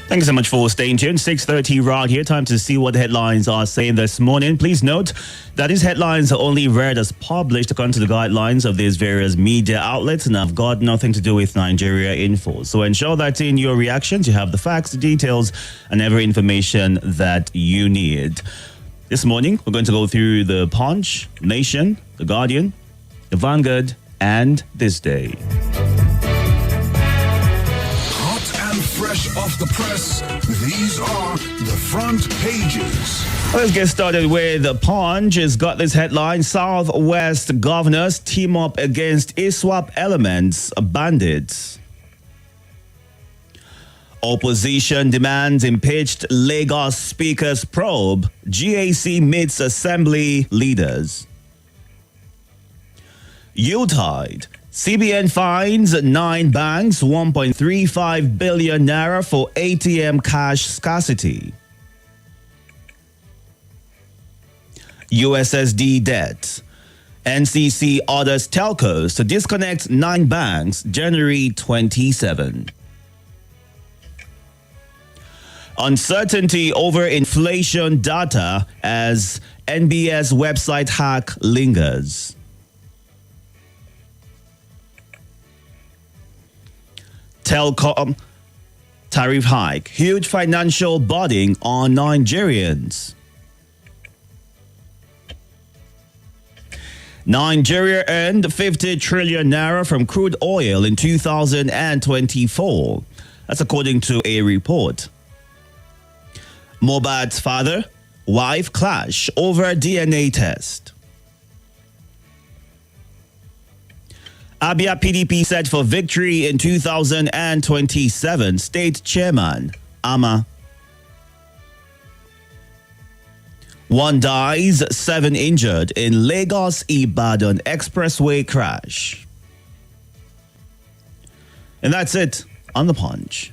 Thank you so much for staying tuned. 6:30 right here. Time to see what the headlines are saying this morning. Please note that these headlines are only read as published according to the guidelines of these various media outlets and have got nothing to do with Nigeria Info. So ensure that in your reactions you have the facts, the details, and every information that you need. This morning, we're going to go through the Punch, Nation, the Guardian, the Vanguard, and This Day. Fresh off the press, these are the front pages. Let's get started with the Punch. It's got this headline: Southwest governors team up against ISWAP elements, bandits. Opposition demands impeached Lagos speaker's probe. GAC meets assembly leaders. Yuletide. CBN fines 9 banks 1.35 billion naira for ATM cash scarcity. USSD debt. NCC orders telcos to disconnect 9 banks January 27. Uncertainty over inflation data as NBS website hack lingers. Telcom tariff hike, huge financial burden on Nigerians. Nigeria earned 50 trillion naira from crude oil in 2024. That's according to a report. Mohbad's father, wife clash over DNA test. Abia PDP set for victory in 2027. State Chairman Ama. 1 dies, 7 injured in Lagos-Ibadan expressway crash. And that's it on the Punch.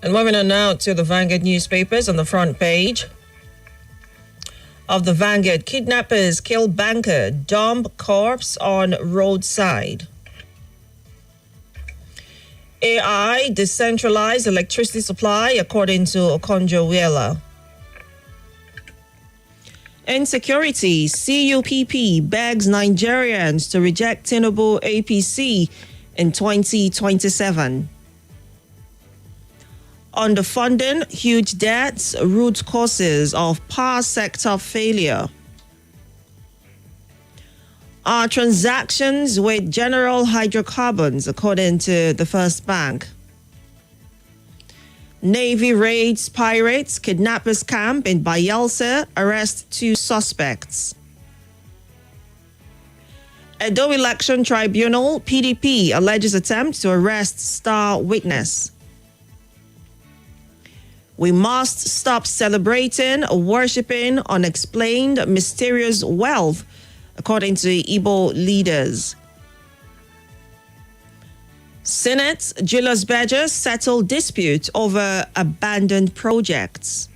And moving on now to the Vanguard newspapers on the front page of the Vanguard. Kidnappers kill banker, dump corpse on roadside. AI decentralized electricity supply, according to Okonjo-Iweala. Insecurity, CUPP begs Nigerians to reject Tinubu APC in 2027. Underfunding, huge debts, root causes of power sector failure. Our transactions with General Hydrocarbons, according to the First Bank. Navy raids pirates, kidnappers camp in Bayelsa, arrest 2 suspects. Edo Election Tribunal, PDP alleges attempt to arrest star witness. We must stop celebrating, worshipping unexplained mysterious wealth, according to Igbo leaders. Senate, Julius Berger settled dispute over abandoned projects.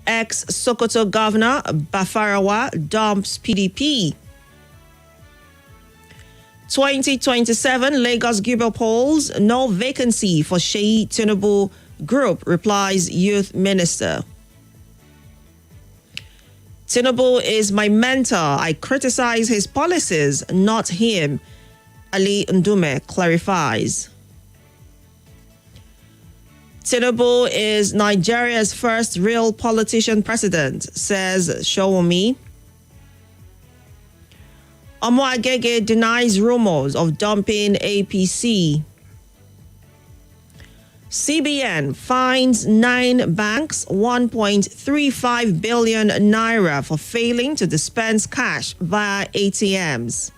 Ex-Sokoto Governor Bafarawa dumps PDP. 2027 Lagos Guber polls, no vacancy for Sheyi Tinubu group, replies Youth Minister. Tinubu is my mentor. I criticize his policies, not him, Ali Ndume clarifies. Tinubu is Nigeria's first real politician president, says Showomi. Omoagege denies rumors of dumping APC. CBN fines 9 banks 1.35 billion naira for failing to dispense cash via ATMs.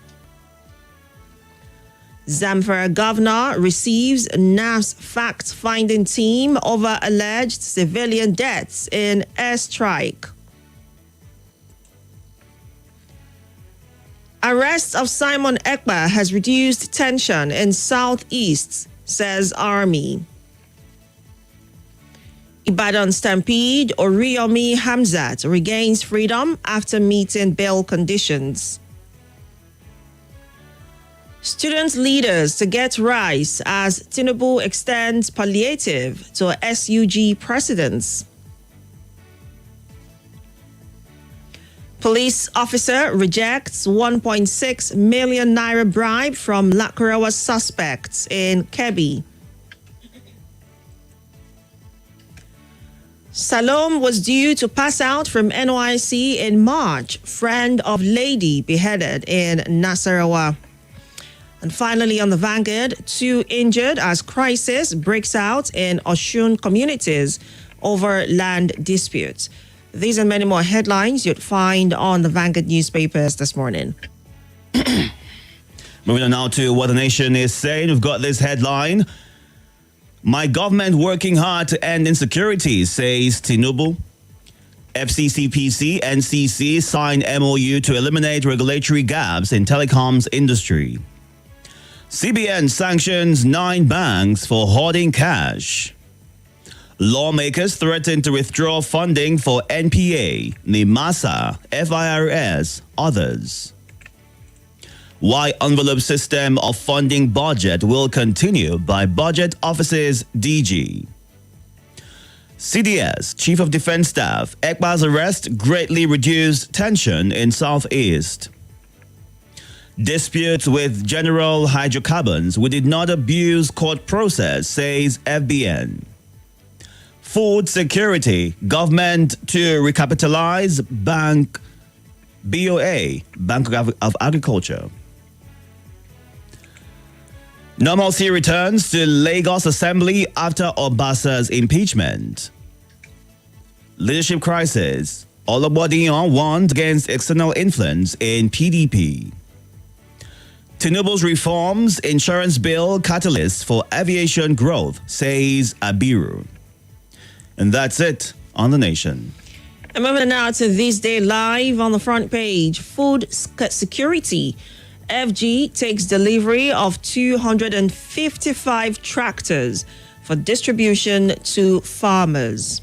Zamfara governor receives NAF's fact-finding team over alleged civilian deaths in airstrike. Arrest of Simon Ekpa has reduced tension in Southeast, says Army. Ibadan Stampede, Oriyomi Hamzat regains freedom after meeting bail conditions. Student leaders to get rice as Tinubu extends palliative to SUG presidents. Police officer rejects 1.6 million naira bribe from Lakurawa suspects in Kebbi. Salome was due to pass out from NYC in March. Friend of lady beheaded in Nasarawa. And finally, on the Vanguard, 2 injured as crisis breaks out in Oshun communities over land disputes. These and many more headlines you'd find on the Vanguard newspapers this morning. Moving on now to what the nation is saying. We've got this headline. My government working hard to end insecurity, says Tinubu. FCCPC, NCC signed MOU to eliminate regulatory gaps in telecoms industry. CBN sanctions 9 banks for hoarding cash. Lawmakers threaten to withdraw funding for NPA, NIMASA, FIRS, others. Why envelope system of funding budget will continue by Budget Office's DG. CDS, Chief of Defense Staff, Ekpa's arrest greatly reduced tension in Southeast. Disputes with General Hydrocarbons. We did not abuse court process, says FBN. Food security. Government to recapitalize Bank BOA, Bank of Agriculture. Normalcy returns to Lagos Assembly after Obasa's impeachment. Leadership crisis. Olobodiyan warned against external influence in PDP. Tinubu's reforms, insurance bill catalyst for aviation growth, says Abiru. And that's it on The Nation. And moving now to This Day Live on the front page. Food security. FG takes delivery of 255 tractors for distribution to farmers.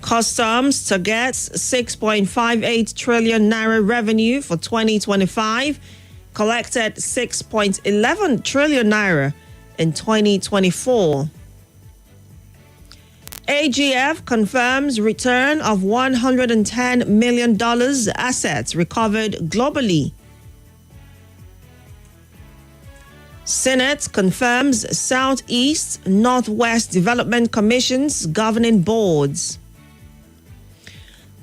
Customs targets 6.58 trillion naira revenue for 2025, collected 6.11 trillion naira in 2024. AGF confirms return of $110 million assets recovered globally. Senate confirms Southeast Northwest Development Commission's governing boards.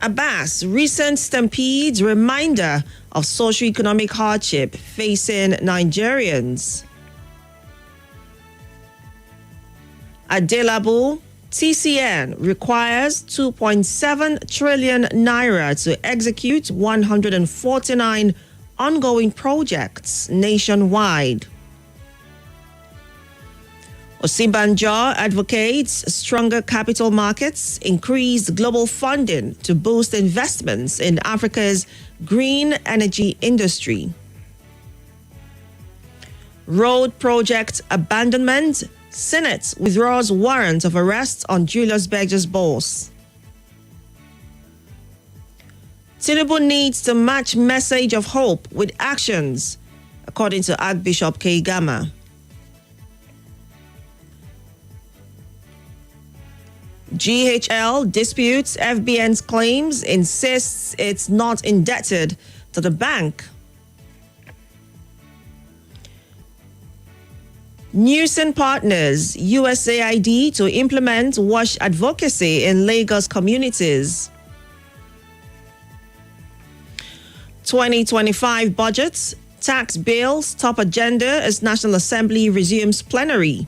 Abbas, recent stampedes reminder of socioeconomic hardship facing Nigerians. Adelabu, TCN requires 2.7 trillion naira to execute 149 ongoing projects nationwide. Osinbajo advocates stronger capital markets, increased global funding to boost investments in Africa's green energy industry. Road project abandonment. Senate withdraws warrant of arrest on Julius Berger's boss. Tinubu needs to match message of hope with actions, according to Archbishop K. Gama. GHL disputes FBN's claims, insists it's not indebted to the bank. Newson Partners, USAID to implement WASH advocacy in Lagos communities. 2025 budgets, tax bills top agenda as National Assembly resumes plenary.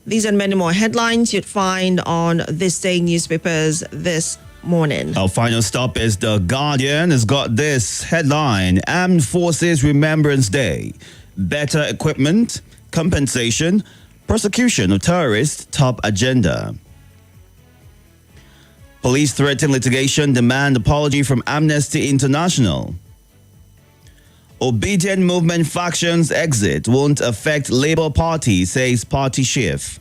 These and many more headlines you'd find on This Day newspapers this morning. Our final stop is The Guardian. Has got this headline: Armed Forces Remembrance Day. Better equipment, compensation, prosecution of terrorists top agenda. Police threaten litigation, demand apology from Amnesty International. Obedient movement factions exit won't affect Labour Party, says party chief.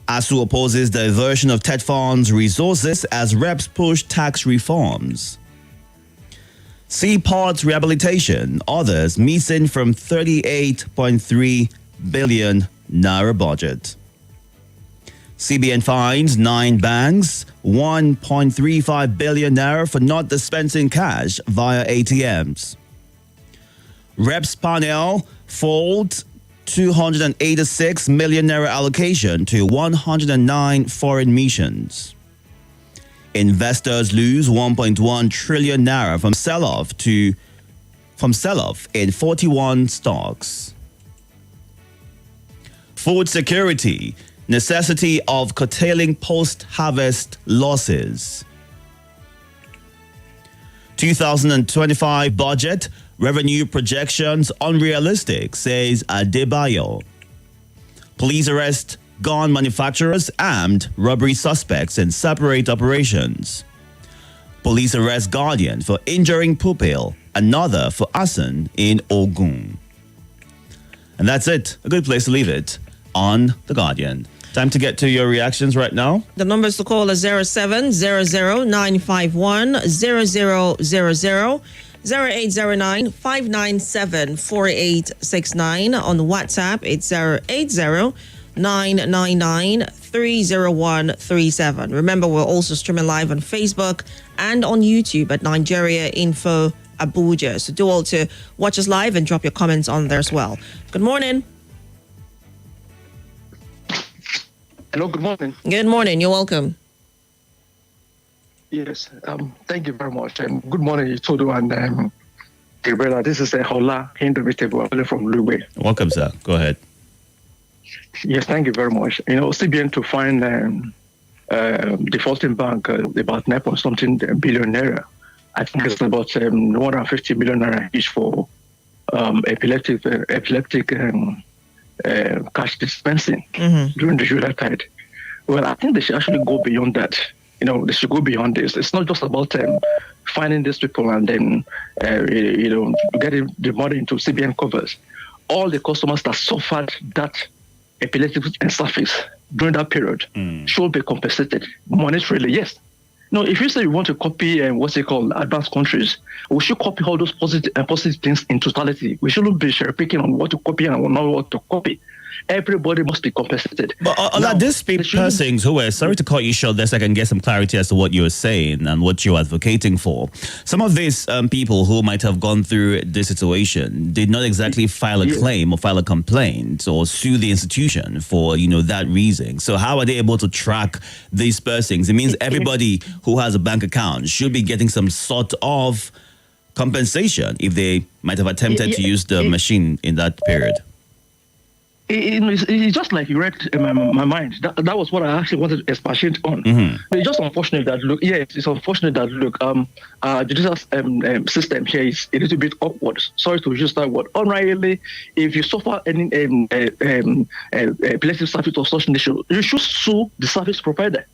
ASU opposes diversion of TED funds resources as reps push tax reforms. Seaports rehabilitation, others missing from 38.3 billion naira budget. CBN fines 9 banks 1.35 billion naira for not dispensing cash via ATMs. Reps panel folds 286 million naira allocation to 109 foreign missions. Investors lose 1.1 trillion naira from sell-off in 41 stocks. Food security, necessity of curtailing post-harvest losses. 2025 budget, revenue projections unrealistic, says Adebayo. Police arrest gun manufacturers, armed robbery suspects in separate operations. Police arrest guardian for injuring pupil, another for arson in Ogun. And that's it. A good place to leave it on The Guardian. Time to get to your reactions right now. The numbers to call are 0700-951-0000, 0809-597-4869. On WhatsApp, it's 080-999-30137. Remember, we're also streaming live on Facebook and on YouTube at Nigeria Info Abuja. So do all to watch us live and drop your comments on there as well. Good morning. Hello, good morning. Good morning. You're welcome. Yes, thank you very much. Good morning, Itodo and Gabrielle. This is Hola Indomitable from Lube. Welcome, sir. Go ahead. Yes, thank you very much. CBN to find defaulting bank about 9 something billion naira. I think it's about 150 million naira each for epileptic cash dispensing during the July tide. Well, I think they should actually go beyond that. They should go beyond this. It's not just about finding these people and then, getting the money into CBN covers. All the customers that suffered that epileptic surface during that period should be compensated monetarily, yes. No, if you say you want to copy advanced countries, we should copy all those positive things in totality. We shouldn't be cherry picking on what to copy and not what to copy. Everybody must be compensated. But these persons who were, sorry to cut you short there so I can get some clarity as to what you were saying and what you're advocating for. Some of these people who might have gone through this situation did not exactly file a claim or file a complaint or sue the institution for, that reason. So how are they able to track these persons? It means everybody who has a bank account should be getting some sort of compensation if they might have attempted to use the machine in that period. It's just like you read my mind. That was what I actually wanted to expatiate on. It's just unfortunate that it's unfortunate that the digital system here is a little bit awkward. Sorry to use that word. Unrightly, if you suffer any epileptic service or such issue, you should sue the service provider.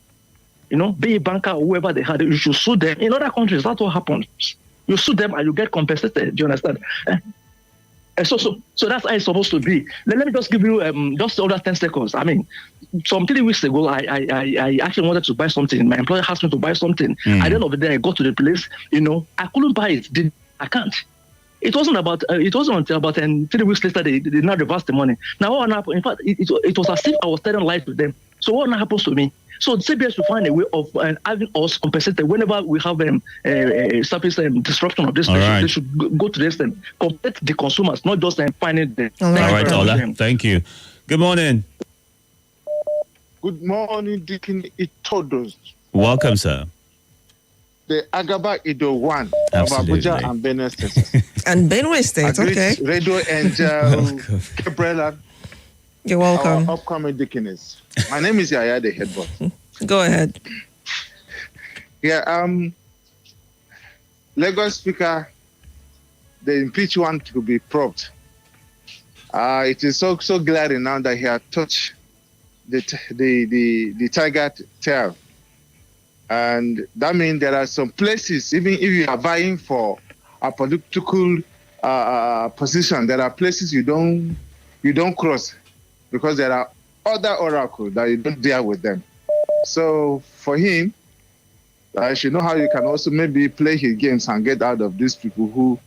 Be a banker or whoever they had, you should sue them. In other countries, that's what happens. You sue them and you get compensated. Do you understand? So that's how it's supposed to be. Let me just give you just under 10 seconds. I mean, some 3 weeks ago, I actually wanted to buy something. My employer asked me to buy something. At the end of the day, I got to the place. I couldn't buy it. I can't. It wasn't until about 3 weeks later they did not reverse the money. Now what happened? In fact, it was as if I was telling lies to them. So what happens to me? So the CBS will find a way of having us compensated whenever we have a service disruption of this. They should go to this and compensate the consumers, not just finding them. All right, Ola. Thank you. Good morning. Good morning, Deacon Itodo. Welcome, sir. The Agaba Ido one of Abuja and Benue State. And Benue State, okay. Radio Angel, Gabrielle. You're welcome. Our upcoming deaconess. My name is Yaya, the head boss. Go ahead. Lagos Speaker, the impeached one to be probed. It is so glaring now that he had touched the tiger tail. And that means there are some places, even if you are vying for a political position, there are places you don't cross, because there are other oracles that you don't deal with them. So for him, I should know how you can also maybe play his games and get out of these people who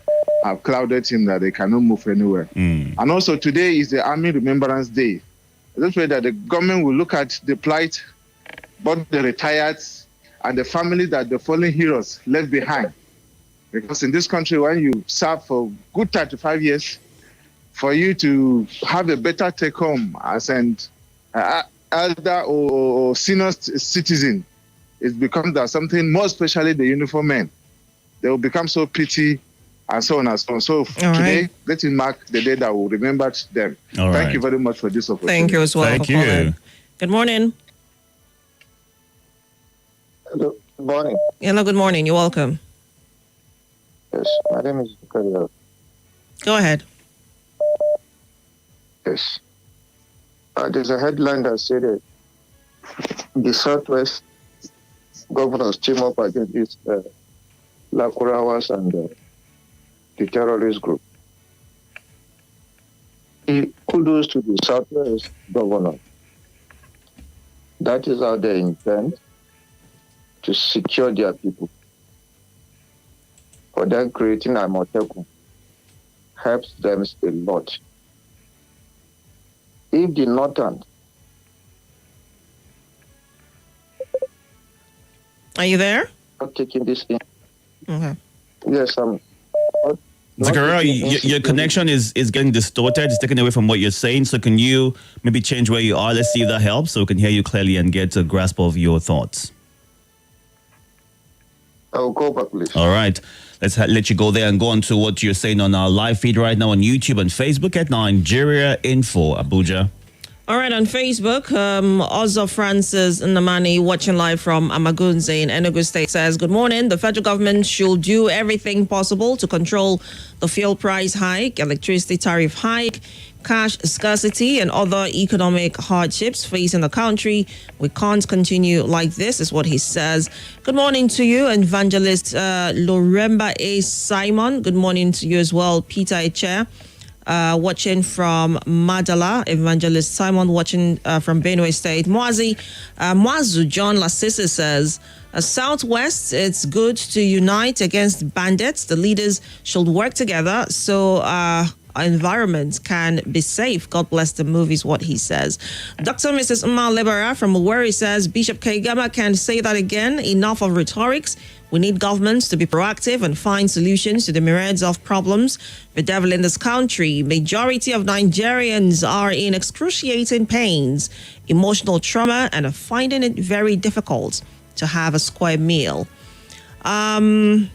have clouded him that they cannot move anywhere. And also today is the Army Remembrance Day. I just pray that the government will look at the plight, both the retired and the family that the fallen heroes left behind. Because in this country, when you serve for good 35 years, for you to have a better take home as an elder or senior citizen, it becomes that something more, especially the uniform men. They will become so petty and so on and so on. So today, let it mark the day that we'll remember them. Thank you very much for this opportunity. Thank you as well. Thank you. Good morning. Hello, good morning. Hello, good morning. You're welcome. Yes, my name is Gabrielle. Go ahead. Yes. There's a headline that said that the Southwest governors team up against this Lakurawas and the terrorist group. Kudos to the Southwest governor. That is how they intend to secure their people. For them creating a Moteku helps them a lot. If the Northern... Are you there? Not taking this in. Okay. Yes, I'm... Zachariah, your connection is getting distorted. It's taken away from what you're saying. So can you maybe change where you are? Let's see if that helps so we can hear you clearly and get a grasp of your thoughts. I'll go back, please. All right. Let's let you go there and go on to what you're saying on our live feed right now on YouTube and Facebook at Nigeria Info, Abuja. All right, on Facebook, Ozo Francis Namani, watching live from Amagunze in Enugu State, says, good morning. The federal government should do everything possible to control the fuel price hike, electricity tariff hike, cash scarcity, and other economic hardships facing the country. We can't continue like this, is what he says. Good morning to you, Evangelist Loremba A. Simon. Good morning to you as well, Peter Eche. Watching from Madala, Evangelist Simon watching from Benue State. Mwazu John Lasisi says, Southwest, it's good to unite against bandits. The leaders should work together so our environment can be safe. God bless the move is what he says. Dr. Mrs. Umar Lebara from Uweri says, Bishop Kaigama can say that again. Enough of rhetorics. We need governments to be proactive and find solutions to the myriads of problems bedeviling this country. Majority of Nigerians are in excruciating pains, emotional trauma, and are finding it very difficult to have a square meal. Nobilistic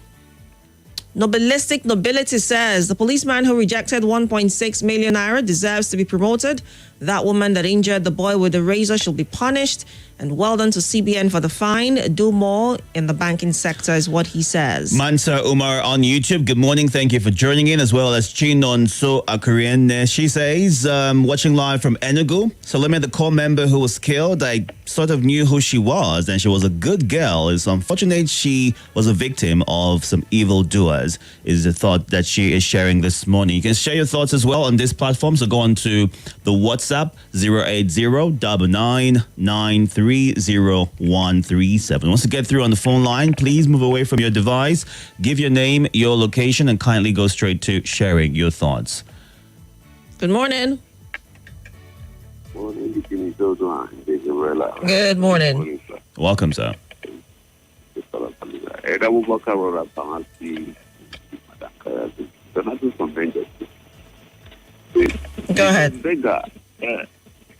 Nobility says the policeman who rejected 1.6 million naira deserves to be promoted. That woman that injured the boy with the razor should be punished. And well done to CBN for the fine. Do more in the banking sector is what he says. Mansa Umar on YouTube. Good morning. Thank you for joining in, as well as Chinon So Akurian. She says, watching live from Enugu. Salome, the core member who was killed, I sort of knew who she was, and she was a good girl. It's unfortunate she was a victim of some evildoers, is the thought that she is sharing this morning. You can share your thoughts as well on this platform. So go on to the WhatsApp 080-9993-0137. Once you get through on the phone line, please move away from your device, give your name, your location, and kindly go straight to sharing your thoughts. Good morning. Morning, Itodo and Gabrielle. Good morning. Welcome, sir. Go ahead.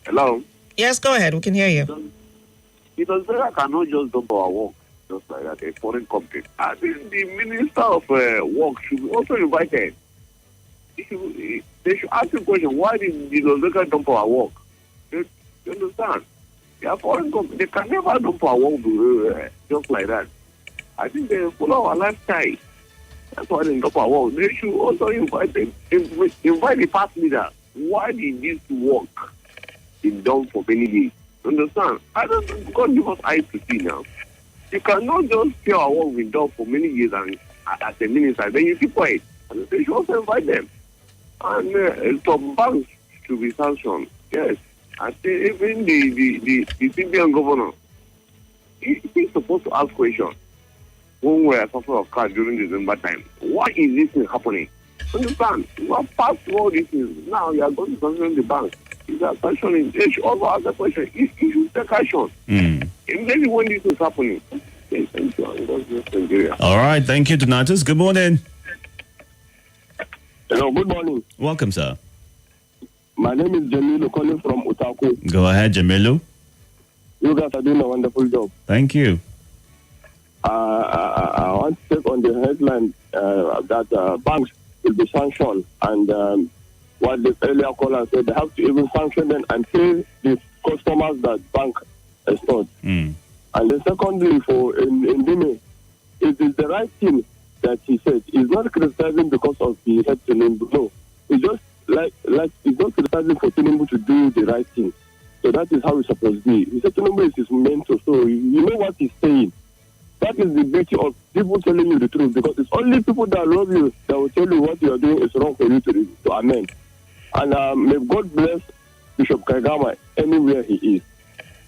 Hello? Yes, go ahead. We can hear you. Because I cannot just dump our work just like that, a foreign company. I think the Minister of Work should be also invited. They should ask the question, why did they dump our work? You understand? They are foreign companies. They can never dump our work just like that. I think they follow our lifestyle. That's why they dump our work. They should also invite the past leader. Why did this work been done for many years? Understand? I don't know, God give us eyes to see now. You cannot just say our work been done for many years and as a minister, then you keep quiet. And they should also invite them. And some banks should be sanctioned. Yes. I say even the CBN governor, he's supposed to ask questions. when we are suffering of cash during December time. Why is this thing happening? Understand? You have passed all these things. Now you are going to sanction the bank. If you are sanctioning, they should also ask the question, if you take action, maybe when this is happening. Okay, thank you. All right, thank you, Donatus. Good morning. Hello, good morning. Welcome, sir. My name is Jamilu calling from Utaku. Go ahead, Jamilu. You guys are doing a wonderful job. Thank you. I want to take on the headline that banks will be sanctioned, and what the earlier caller said, they have to even sanction them and pay the customers that bank has stored. And then secondly, for in Dime, it is the right thing that he said. He's not criticizing because of the head Tinubu. No, it's just like he's not criticizing for Tinubu to do the right thing. So that is how it's supposed to be. He said Tinubu is his mentor, so you know what he's saying. That is the beauty of people telling you the truth, because it's only people that love you that will tell you what you are doing is wrong for you to amend. And may God bless Bishop Kagama anywhere he is.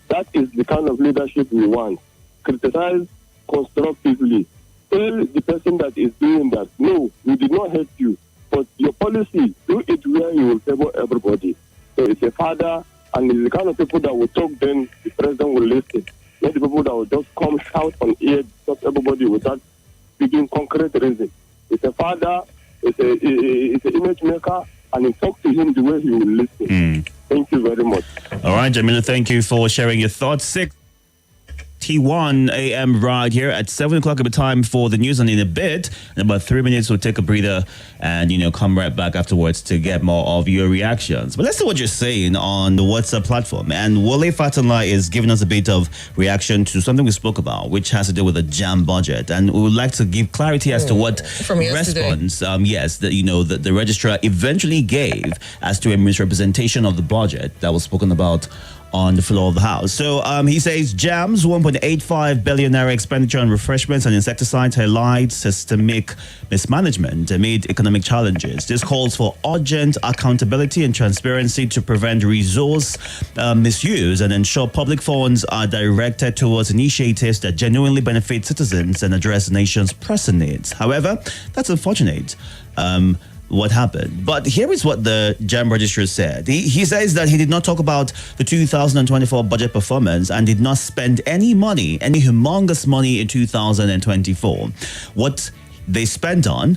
That is the kind of leadership we want. Criticize constructively. Tell the person that is doing that, no, we did not hate you, but your policy, do it where you will favor everybody. So it's a father, and it's the kind of people that will talk, then the president will listen. Not the people that will just come shout on ear, stop everybody without speaking concrete reason. It's a father, it's an image maker, and you talk to him the way he will listen. Thank you very much. All right, Jamila, thank you for sharing your thoughts. 6:01 a.m. right here at 7 o'clock. It'll be time for the news, and in a bit, in about 3 minutes, we'll take a breather and, come right back afterwards to get more of your reactions. But let's see what you're saying on the WhatsApp platform. And Wale Fatanla is giving us a bit of reaction to something we spoke about, which has to do with the JAM budget. And we would like to give clarity as to what response, that the registrar eventually gave as to a misrepresentation of the budget that was spoken about on the floor of the House. So he says JAM's 1.85 billion naira expenditure on refreshments and insecticides highlights systemic mismanagement amid economic challenges. This calls for urgent accountability and transparency to prevent resource misuse and ensure public funds are directed towards initiatives that genuinely benefit citizens and address the nation's pressing needs. However, that's unfortunate. What happened. But here is what the JAM registrar said. He says that he did not talk about the 2024 budget performance and did not spend any humongous money in 2024. What they spent on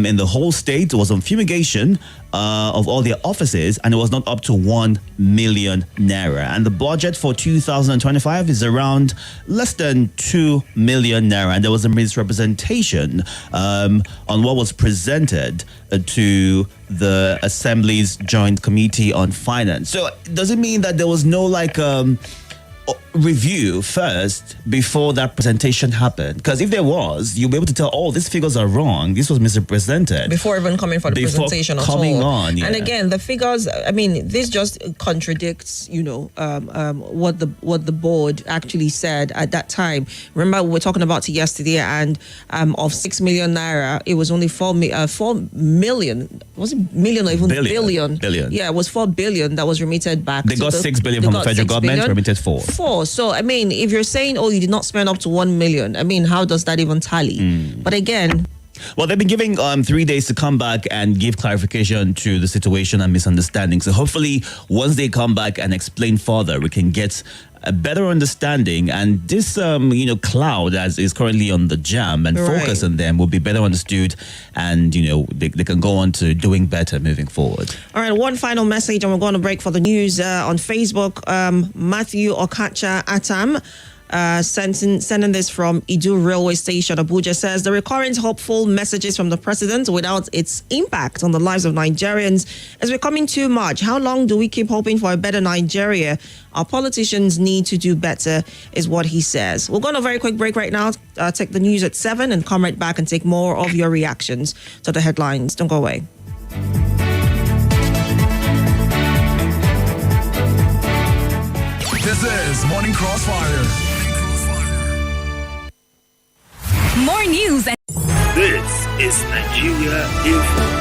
in the whole state was on fumigation of all their offices, and it was not up to 1 million naira. And the budget for 2025 is around less than 2 million naira. And there was a misrepresentation on what was presented to the Assembly's Joint Committee on Finance. So does it mean that there was no review first before that presentation happened? Because if there was, you'll be able to tell, these figures are wrong, this was misrepresented before even coming for the presentation at all. And again, the figures, this just contradicts what the board actually said at that time. Remember, we were talking about it yesterday, and of 6 million naira, it was only 4 million. Was it million or even billion? Yeah, it was 4 billion that was remitted back. They got 6 billion from the federal government, remitted 4. So, if you're saying, you did not spend up to 1 million, how does that even tally? But again... Well, they've been giving 3 days to come back and give clarification to the situation and misunderstanding. So hopefully, once they come back and explain further, we can get a better understanding, and this cloud as is currently on the JAM and focus on them will be better understood, and they can go on to doing better moving forward. All right, one final message, and we're going to break for the news on Facebook. Matthew Okacha Atam sending this from Itodo railway station, Abuja, says the recurrent hopeful messages from the president without its impact on the lives of Nigerians is becoming too much. How long do we keep hoping for a better Nigeria? Our politicians need to do better, is what he says. We'll go on a very quick break right now, take the news at 7 and come right back and take more of your reactions to the headlines. Don't go away. This is Morning Crossfire. More news. This is Nigeria Info.